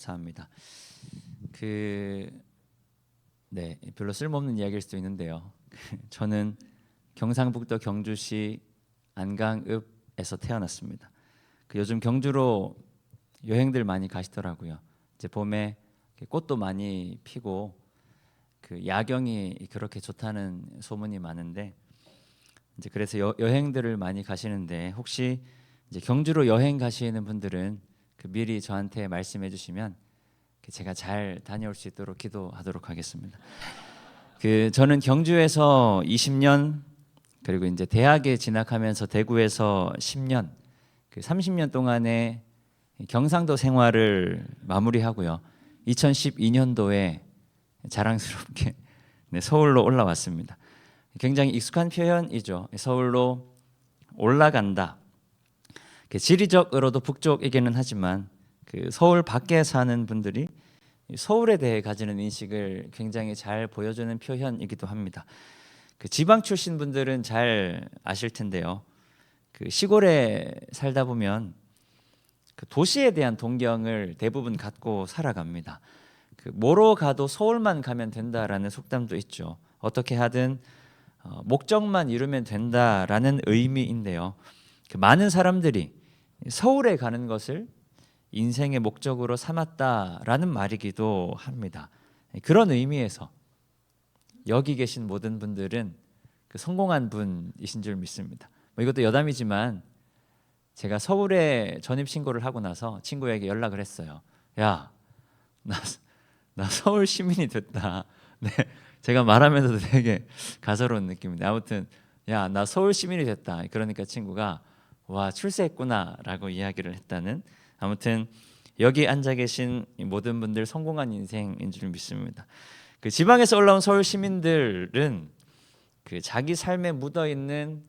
감사합니다. 별로 쓸모없는 이야기일 수도 있는데요. 저는 경상북도 경주시 안강읍에서 태어났습니다. 요즘 경주로 여행들 많이 가시더라고요. 이제 봄에 꽃도 많이 피고 야경이 그렇게 좋다는 소문이 많은데, 이제 그래서 여행들을 많이 가시는데, 혹시 이제 경주로 여행 가시는 분들은 미리 저한테 말씀해 주시면 제가 잘 다녀올 수 있도록 기도하도록 하겠습니다. 저는 경주에서 20년, 그리고 이제 대학에 진학하면서 대구에서 10년, 30년 동안의 경상도 생활을 마무리하고요. 2012년도에 자랑스럽게 서울로 올라왔습니다. 굉장히 익숙한 표현이죠. 서울로 올라간다. 지리적으로도 북쪽이기는 하지만 서울 밖에 사는 분들이 서울에 대해 가지는 인식을 굉장히 잘 보여주는 표현이기도 합니다. 지방 출신 분들은 잘 아실 텐데요. 시골에 살다 보면 도시에 대한 동경을 대부분 갖고 살아갑니다. 뭐로 가도 서울만 가면 된다라는 속담도 있죠. 어떻게 하든 목적만 이루면 된다라는 의미인데요. 많은 사람들이 서울에 가는 것을 인생의 목적으로 삼았다라는 말이기도 합니다. 그런 의미에서 여기 계신 모든 분들은 성공한 분이신 줄 믿습니다. 이것도 여담이지만 제가 서울에 전입 신고를 하고 나서 친구에게 연락을 했어요. 야, 나 서울 시민이 됐다. 네, 제가 말하면서도 되게 가소로운 느낌인데, 아무튼 야, 나 서울 시민이 됐다. 그러니까 친구가 와, 출세했구나라고 이야기를 했다는, 아무튼 여기 앉아 계신 모든 분들 성공한 인생인 줄 믿습니다. 지방에서 올라온 서울 시민들은 자기 삶에 묻어 있는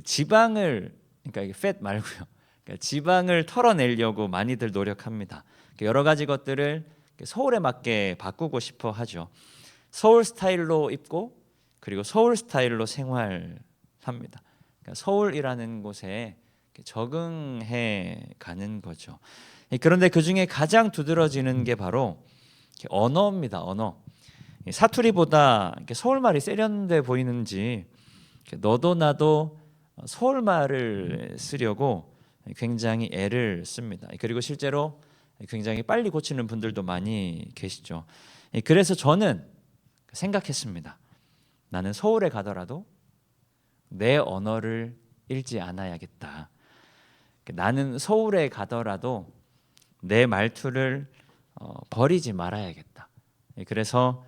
지방을, 그러니까 이게 팻 말고요, 그러니까 지방을 털어내려고 많이들 노력합니다. 여러 가지 것들을 서울에 맞게 바꾸고 싶어 하죠. 서울 스타일로 입고 그리고 서울 스타일로 생활합니다. 그러니까 서울이라는 곳에 적응해 가는 거죠. 그런데 그 중에 가장 두드러지는 게 바로 언어입니다. 언어. 사투리보다 서울말이 세련돼 보이는지 너도 나도 서울말을 쓰려고 굉장히 애를 씁니다. 그리고 실제로 굉장히 빨리 고치는 분들도 많이 계시죠. 그래서 저는 생각했습니다. 나는 서울에 가더라도 내 언어를 잃지 않아야겠다. 나는 서울에 가더라도 내 말투를 버리지 말아야겠다. 그래서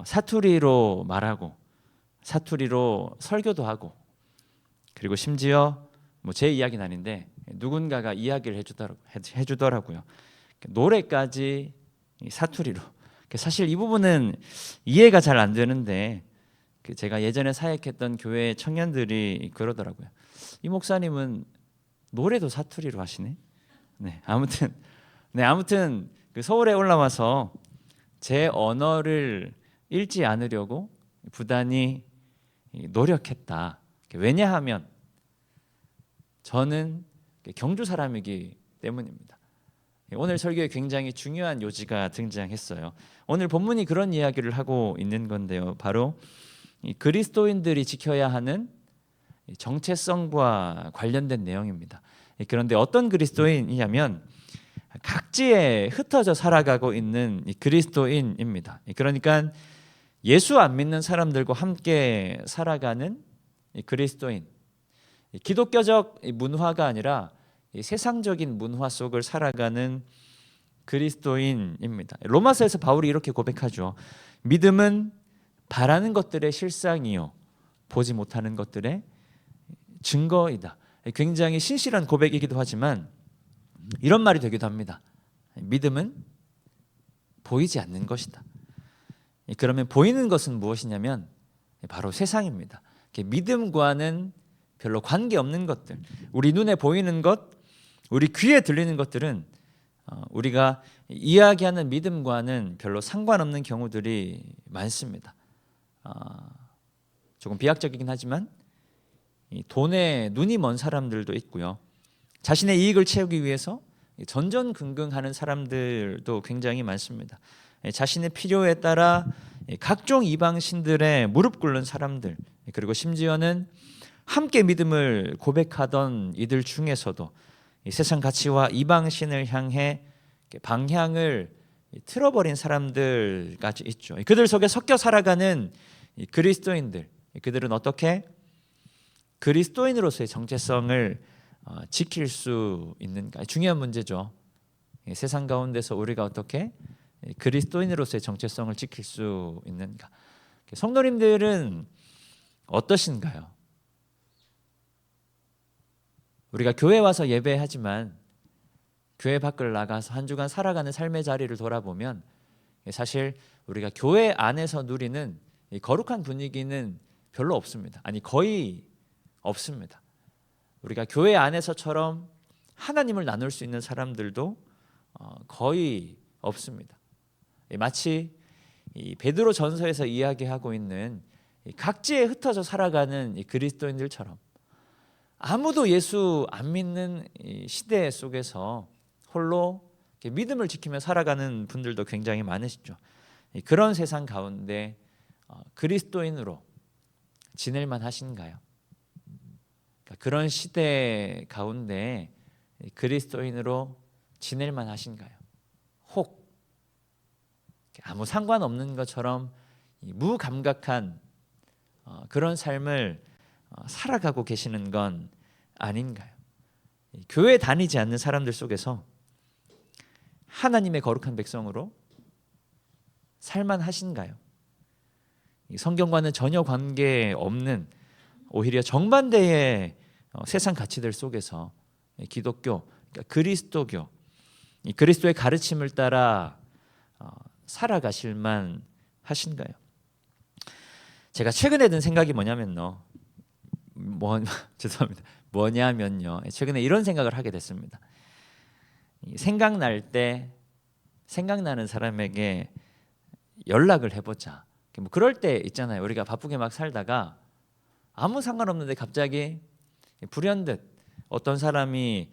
사투리로 말하고 사투리로 설교도 하고, 그리고 심지어 제 이야기는 아닌데 누군가가 이야기를 해주더라고요. 노래까지 사투리로. 사실 이 부분은 이해가 잘 안 되는데 제가 예전에 사역했던 교회 청년들이 그러더라고요. 이 목사님은 노래도 사투리로 하시네. 아무튼 서울에 올라와서 제 언어를 잃지 않으려고 부단히 노력했다. 왜냐하면 저는 경주 사람이기 때문입니다. 오늘 설교에 굉장히 중요한 요지가 등장했어요. 오늘 본문이 그런 이야기를 하고 있는 건데요. 바로 그리스도인들이 지켜야 하는 정체성과 관련된 내용입니다. 그런데 어떤 그리스도인이냐면 각지에 흩어져 살아가고 있는 그리스도인입니다. 그러니까 예수 안 믿는 사람들과 함께 살아가는 그리스도인. 기독교적 문화가 아니라 세상적인 문화 속을 살아가는 그리스도인입니다. 로마서에서 바울이 이렇게 고백하죠. 믿음은 바라는 것들의 실상이요 보지 못하는 것들의 증거이다. 굉장히 신실한 고백이기도 하지만 이런 말이 되기도 합니다. 믿음은 보이지 않는 것이다. 그러면 보이는 것은 무엇이냐면 바로 세상입니다. 믿음과는 별로 관계없는 것들, 우리 눈에 보이는 것, 우리 귀에 들리는 것들은 우리가 이야기하는 믿음과는 별로 상관없는 경우들이 많습니다. 조금 비약적이긴 하지만 돈에 눈이 먼 사람들도 있고요. 자신의 이익을 채우기 위해서 전전긍긍하는 사람들도 굉장히 많습니다. 자신의 필요에 따라 각종 이방신들의 무릎 꿇는 사람들, 그리고 심지어는 함께 믿음을 고백하던 이들 중에서도 세상 가치와 이방신을 향해 방향을 틀어버린 사람들까지 있죠. 그들 속에 섞여 살아가는 그리스도인들, 그들은 어떻게 그리스도인으로서의 정체성을 지킬 수 있는가? 중요한 문제죠. 세상 가운데서 우리가 어떻게 그리스도인으로서의 정체성을 지킬 수 있는가? 성도님들은 어떠신가요? 우리가 교회 와서 예배하지만 교회 밖을 나가서 한 주간 살아가는 삶의 자리를 돌아보면 사실 우리가 교회 안에서 누리는 이 거룩한 분위기는 별로 없습니다. 아니, 거의 없습니다. 우리가 교회 안에서처럼 하나님을 나눌 수 있는 사람들도 거의 없습니다. 마치 이 베드로 전서에서 이야기하고 있는 각지에 흩어져 살아가는 이 그리스도인들처럼 아무도 예수 안 믿는 이 시대 속에서 홀로 믿음을 지키며 살아가는 분들도 굉장히 많으시죠. 그런 세상 가운데 그리스도인으로 지낼만 하신가요? 그런 시대 가운데 그리스도인으로 지낼만 하신가요? 혹 아무 상관없는 것처럼 무감각한 그런 삶을 살아가고 계시는 건 아닌가요? 교회 다니지 않는 사람들 속에서 하나님의 거룩한 백성으로 살만 하신가요? 성경과는 전혀 관계없는 오히려 정반대의 세상 가치들 속에서 기독교, 그러니까 그리스도교, 이 그리스도의 가르침을 따라 살아가실만 하신가요? 제가 최근에 든 생각이 뭐냐면요. 최근에 이런 생각을 하게 됐습니다. 생각날 때 생각나는 사람에게 연락을 해보자. 뭐 그럴 때 있잖아요. 우리가 바쁘게 막 살다가 아무 상관없는데 갑자기 불현듯 어떤 사람이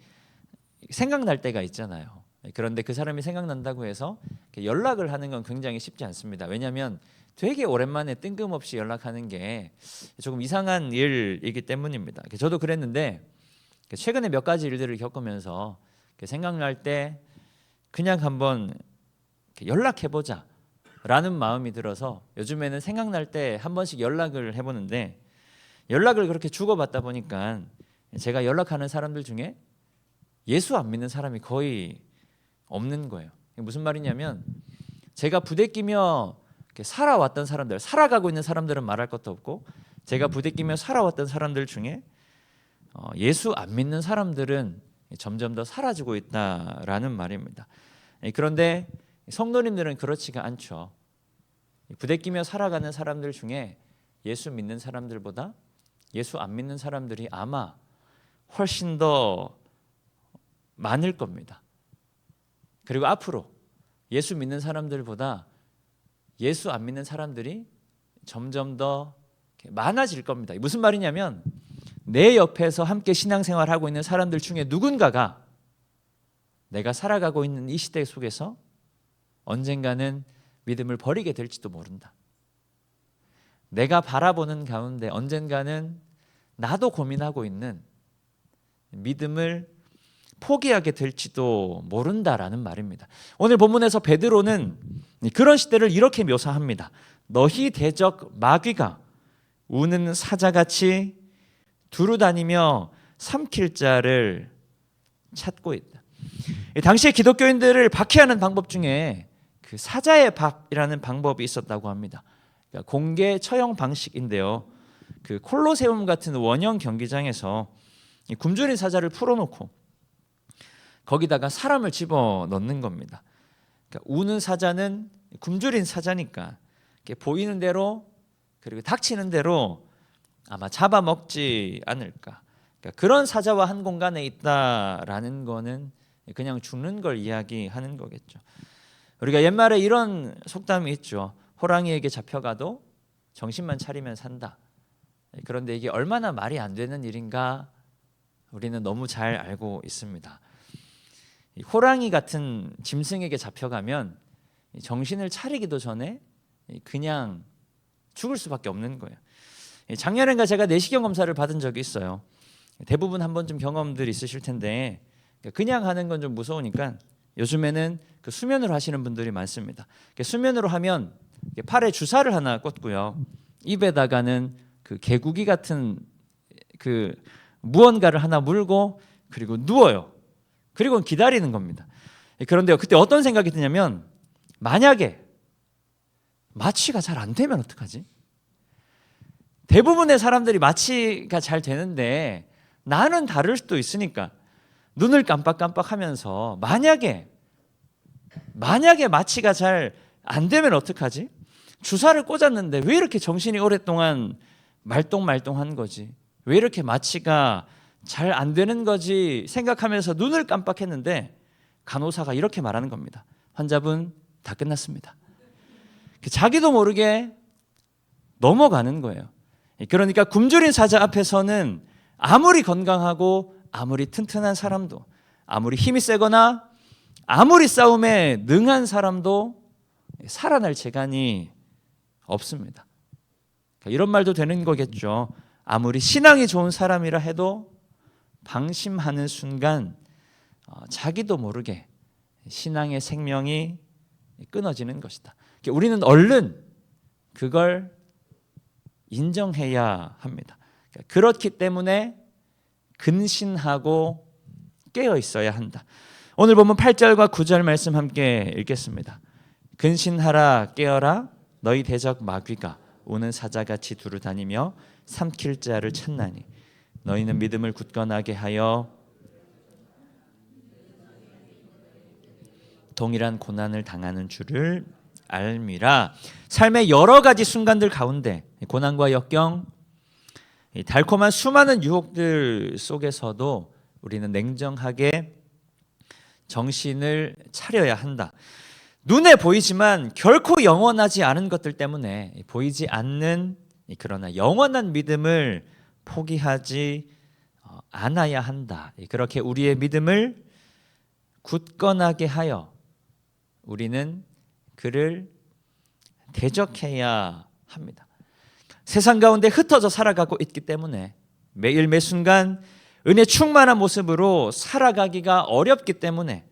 생각날 때가 있잖아요. 그런데 그 사람이 생각난다고 해서 연락을 하는 건 굉장히 쉽지 않습니다. 왜냐하면 되게 오랜만에 뜬금없이 연락하는 게 조금 이상한 일이기 때문입니다. 저도 그랬는데 최근에 몇 가지 일들을 겪으면서 생각날 때 그냥 한번 연락해보자 라는 마음이 들어서 요즘에는 생각날 때 한 번씩 연락을 해보는데, 연락을 그렇게 주고받다 보니까 제가 연락하는 사람들 중에 예수 안 믿는 사람이 거의 없는 거예요. 무슨 말이냐면 제가 부대끼며 살아왔던 사람들, 살아가고 있는 사람들은 말할 것도 없고, 제가 부대끼며 살아왔던 사람들 중에 예수 안 믿는 사람들은 점점 더 사라지고 있다라는 말입니다. 그런데 성도님들은 그렇지가 않죠. 부대끼며 살아가는 사람들 중에 예수 믿는 사람들보다 예수 안 믿는 사람들이 아마 훨씬 더 많을 겁니다. 그리고 앞으로 예수 믿는 사람들보다 예수 안 믿는 사람들이 점점 더 많아질 겁니다. 무슨 말이냐면 내 옆에서 함께 신앙생활하고 있는 사람들 중에 누군가가 내가 살아가고 있는 이 시대 속에서 언젠가는 믿음을 버리게 될지도 모른다. 내가 바라보는 가운데 언젠가는 나도 고민하고 있는 믿음을 포기하게 될지도 모른다라는 말입니다. 오늘 본문에서 베드로는 그런 시대를 이렇게 묘사합니다. 너희 대적 마귀가 우는 사자같이 두루다니며 삼킬 자를 찾고 있다. 당시의 기독교인들을 박해하는 방법 중에 그 사자의 밥이라는 방법이 있었다고 합니다. 그러니까 공개 처형 방식인데요. 그 콜로세움 같은 원형 경기장에서 굶주린 사자를 풀어놓고 거기다가 사람을 집어넣는 겁니다. 그러니까 우는 사자는 굶주린 사자니까 보이는 대로 그리고 닥치는 대로 아마 잡아먹지 않을까. 그러니까 그런 사자와 한 공간에 있다라는 거는 그냥 죽는 걸 이야기하는 거겠죠. 우리가 옛말에 이런 속담이 있죠. 호랑이에게 잡혀가도 정신만 차리면 산다. 그런데 이게 얼마나 말이 안 되는 일인가 우리는 너무 잘 알고 있습니다. 호랑이 같은 짐승에게 잡혀가면 정신을 차리기도 전에 그냥 죽을 수밖에 없는 거예요. 작년엔가 제가 내시경 검사를 받은 적이 있어요. 대부분 한 번쯤 경험들이 있으실 텐데 그냥 하는 건 좀 무서우니까 요즘에는 그 수면으로 하시는 분들이 많습니다. 수면으로 하면 팔에 주사를 하나 꽂고요. 입에다가는 그 개구기 같은 그 무언가를 하나 물고 그리고 누워요. 그리고 기다리는 겁니다. 그런데 그때 어떤 생각이 드냐면 만약에 마취가 잘 안 되면 어떡하지? 대부분의 사람들이 마취가 잘 되는데 나는 다를 수도 있으니까 눈을 깜빡깜빡하면서 만약에 마취가 잘 안 되면 어떡하지? 주사를 꽂았는데 왜 이렇게 정신이 오랫동안 말똥말똥한 거지? 왜 이렇게 마취가 잘 안 되는 거지 생각하면서 눈을 깜빡했는데 간호사가 이렇게 말하는 겁니다. 환자분 다 끝났습니다. 자기도 모르게 넘어가는 거예요. 그러니까 굶주린 사자 앞에서는 아무리 건강하고 아무리 튼튼한 사람도 아무리 힘이 세거나 아무리 싸움에 능한 사람도 살아날 재간이 없습니다. 이런 말도 되는 거겠죠. 아무리 신앙이 좋은 사람이라 해도 방심하는 순간 자기도 모르게 신앙의 생명이 끊어지는 것이다. 우리는 얼른 그걸 인정해야 합니다. 그렇기 때문에 근신하고 깨어 있어야 한다. 오늘 보면 8절과 9절 말씀 함께 읽겠습니다. 근신하라 깨어라 너희 대적 마귀가 오는 사자같이 두루 다니며 삼킬 자를 찾나니 너희는 믿음을 굳건하게 하여 동일한 고난을 당하는 줄을 알미라. 삶의 여러 가지 순간들 가운데 고난과 역경, 달콤한 수많은 유혹들 속에서도 우리는 냉정하게 정신을 차려야 한다. 눈에 보이지만 결코 영원하지 않은 것들 때문에 보이지 않는 그러나 영원한 믿음을 포기하지 않아야 한다. 그렇게 우리의 믿음을 굳건하게 하여 우리는 그를 대적해야 합니다. 세상 가운데 흩어져 살아가고 있기 때문에 매일 매순간 은혜 충만한 모습으로 살아가기가 어렵기 때문에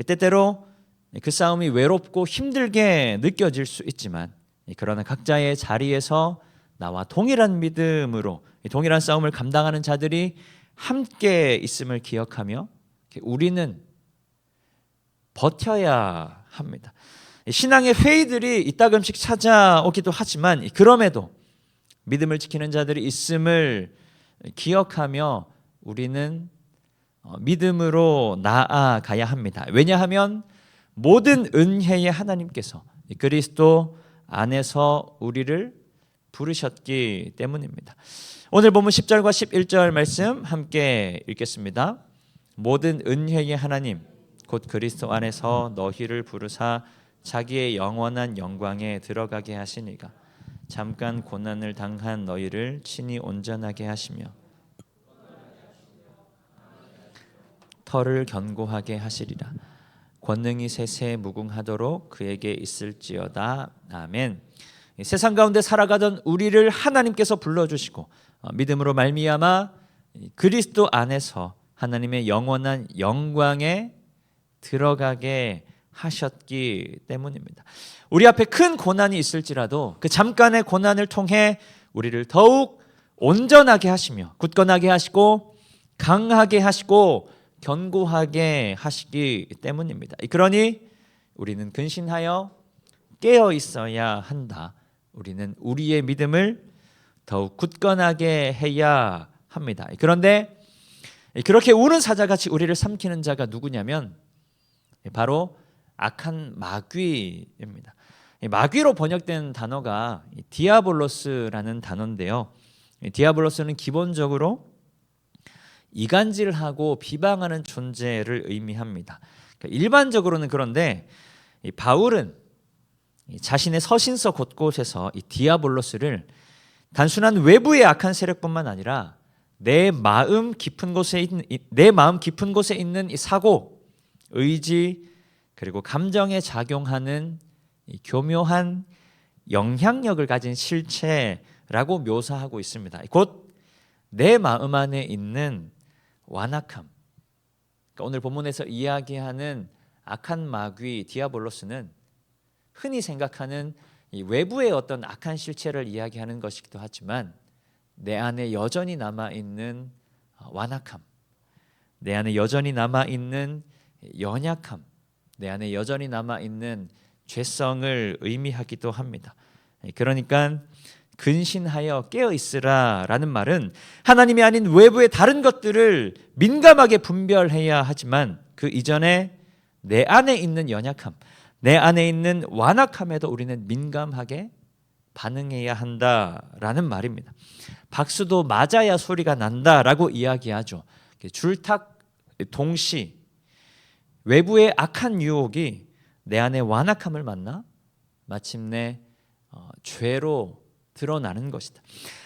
때때로 그 싸움이 외롭고 힘들게 느껴질 수 있지만 그러나 각자의 자리에서 나와 동일한 믿음으로 동일한 싸움을 감당하는 자들이 함께 있음을 기억하며 우리는 버텨야 합니다. 신앙의 회의들이 이따금씩 찾아오기도 하지만 그럼에도 믿음을 지키는 자들이 있음을 기억하며 우리는 믿음으로 나아가야 합니다. 왜냐하면 모든 은혜의 하나님께서 그리스도 안에서 우리를 부르셨기 때문입니다. 오늘 보면 10절과 11절 말씀 함께 읽겠습니다. 모든 은혜의 하나님 곧 그리스도 안에서 너희를 부르사 자기의 영원한 영광에 들어가게 하시니가 잠깐 고난을 당한 너희를 친히 온전하게 하시며 터를 견고하게 하시리라. 권능이 세세 무궁하도록 그에게 있을지어다. 아멘. 세상 가운데 살아가던 우리를 하나님께서 불러주시고 믿음으로 말미암아 그리스도 안에서 하나님의 영원한 영광에 들어가게 하셨기 때문입니다. 우리 앞에 큰 고난이 있을지라도 그 잠깐의 고난을 통해 우리를 더욱 온전하게 하시며 굳건하게 하시고 강하게 하시고 견고하게 하시기 때문입니다. 그러니 우리는 근신하여 깨어 있어야 한다. 우리는 우리의 믿음을 더욱 굳건하게 해야 합니다. 그런데 그렇게 우는 사자같이 우리를 삼키는 자가 누구냐면 바로 악한 마귀입니다. 마귀로 번역된 단어가 디아볼로스라는 단어인데요. 디아볼로스는 기본적으로 이간질하고 비방하는 존재를 의미합니다. 일반적으로는 그런데 바울은 자신의 서신서 곳곳에서 이 디아볼로스를 단순한 외부의 악한 세력뿐만 아니라 내 마음 깊은 곳에 있는 이 사고, 의지 그리고 감정에 작용하는 이 교묘한 영향력을 가진 실체라고 묘사하고 있습니다. 곧 내 마음 안에 있는 완악함. 그러니까 오늘 본문에서 이야기하는 악한 마귀 디아볼로스는 흔히 생각하는 이 외부의 어떤 악한 실체를 이야기하는 것이기도 하지만 내 안에 여전히 남아있는 완악함, 내 안에 여전히 남아있는 연약함, 내 안에 여전히 남아있는 죄성을 의미하기도 합니다. 그러니까 근신하여 깨어있으라 라는 말은 하나님이 아닌 외부의 다른 것들을 민감하게 분별해야 하지만 그 이전에 내 안에 있는 연약함, 내 안에 있는 완악함에도 우리는 민감하게 반응해야 한다라는 말입니다. 박수도 맞아야 소리가 난다라고 이야기하죠. 줄탁 동시 외부의 악한 유혹이 내 안에 완악함을 만나 마침내 죄로 드러나는 것이다.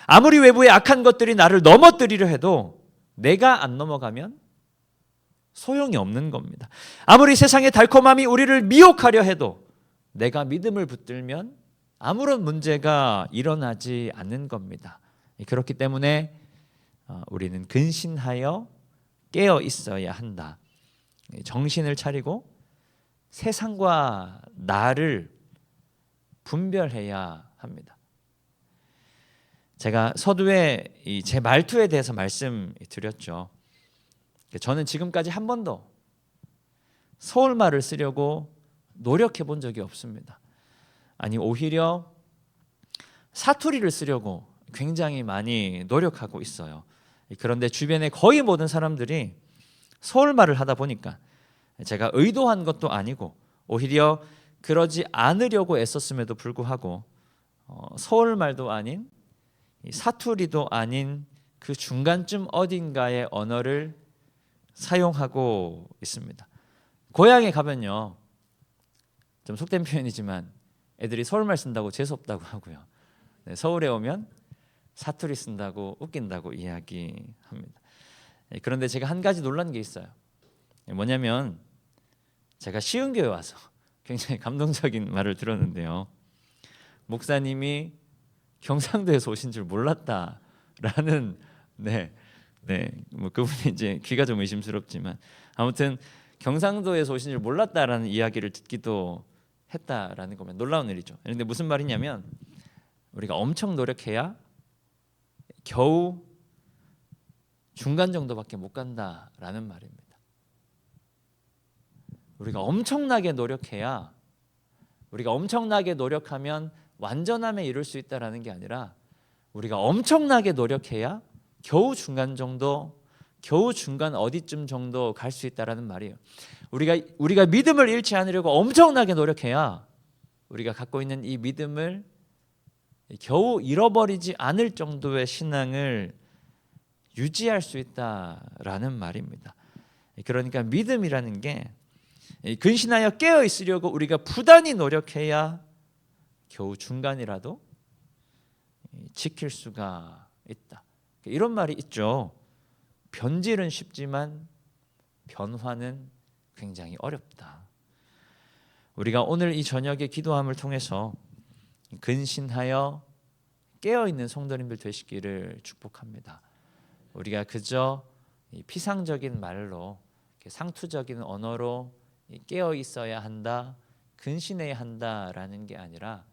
아무리 외부의 악한 것들이 나를 넘어뜨리려 해도 내가 안 넘어가면 소용이 없는 겁니다. 아무리 세상의 달콤함이 우리를 미혹하려 해도 내가 믿음을 붙들면 아무런 문제가 일어나지 않는 겁니다. 그렇기 때문에 우리는 근신하여 깨어 있어야 한다. 정신을 차리고 세상과 나를 분별해야 합니다. 제가 서두에 제 말투에 대해서 말씀드렸죠. 저는 지금까지 한 번도 서울말을 쓰려고 노력해 본 적이 없습니다. 아니 오히려 사투리를 쓰려고 굉장히 많이 노력하고 있어요. 그런데 주변의 거의 모든 사람들이 서울말을 하다 보니까 제가 의도한 것도 아니고 오히려 그러지 않으려고 애썼음에도 불구하고 서울말도 아닌 사투리도 아닌 그 중간쯤 어딘가의 언어를 사용하고 있습니다. 고향에 가면요, 좀 속된 표현이지만 애들이 서울말 쓴다고 재수없다고 하고요. 서울에 오면 사투리 쓴다고 웃긴다고 이야기합니다. 그런데 제가 한 가지 놀란 게 있어요. 뭐냐면 제가 시흥교에 와서 굉장히 감동적인 말을 들었는데요. 목사님이 경상도에서 오신 줄 몰랐다라는 뭐 그분이 이제 귀가 좀 의심스럽지만 아무튼 경상도에서 오신 줄 몰랐다라는 이야기를 듣기도 했다라는 거면 놀라운 일이죠. 그런데 무슨 말이냐면 우리가 엄청 노력해야 겨우 중간 정도밖에 못 간다라는 말입니다. 우리가 엄청나게 노력해야 우리가 엄청나게 노력하면 완전함에 이룰 수 있다라는 게 아니라 우리가 엄청나게 노력해야 겨우 중간 정도, 겨우 중간 어디쯤 정도 갈 수 있다라는 말이에요. 우리가 믿음을 잃지 않으려고 엄청나게 노력해야 우리가 갖고 있는 이 믿음을 겨우 잃어버리지 않을 정도의 신앙을 유지할 수 있다라는 말입니다. 그러니까 믿음이라는 게 근신하여 깨어 있으려고 우리가 부단히 노력해야 겨우 중간이라도 지킬 수가 있다. 이런 말이 있죠. 변질은 쉽지만 변화는 굉장히 어렵다. 우리가 오늘 이 저녁의 기도함을 통해서 근신하여 깨어있는 성도님들 되시기를 축복합니다. 우리가 그저 피상적인 말로 상투적인 언어로 깨어있어야 한다, 근신해야 한다라는 게 아니라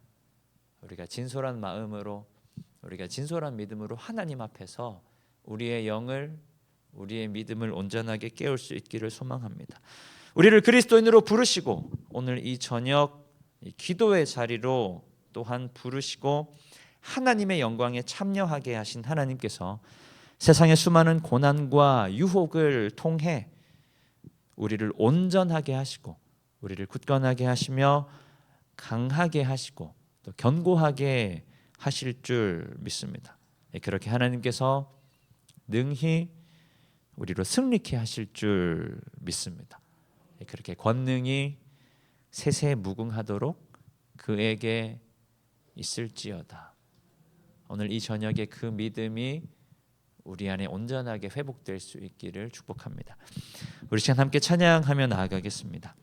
우리가 진솔한 마음으로 우리가 진솔한 믿음으로 하나님 앞에서 우리의 영을 우리의 믿음을 온전하게 깨울 수 있기를 소망합니다. 우리를 그리스도인으로 부르시고 오늘 이 저녁 기도의 자리로 또한 부르시고 하나님의 영광에 참여하게 하신 하나님께서 세상의 수많은 고난과 유혹을 통해 우리를 온전하게 하시고 우리를 굳건하게 하시며 강하게 하시고 또 견고하게 하실 줄 믿습니다. 그렇게 하나님께서 능히 우리로 승리케 하실 줄 믿습니다. 그렇게 권능이 세세무궁하도록 그에게 있을지어다. 오늘 이 저녁에 그 믿음이 우리 안에 온전하게 회복될 수 있기를 축복합니다. 우리 시간 함께 찬양하며 나아가겠습니다.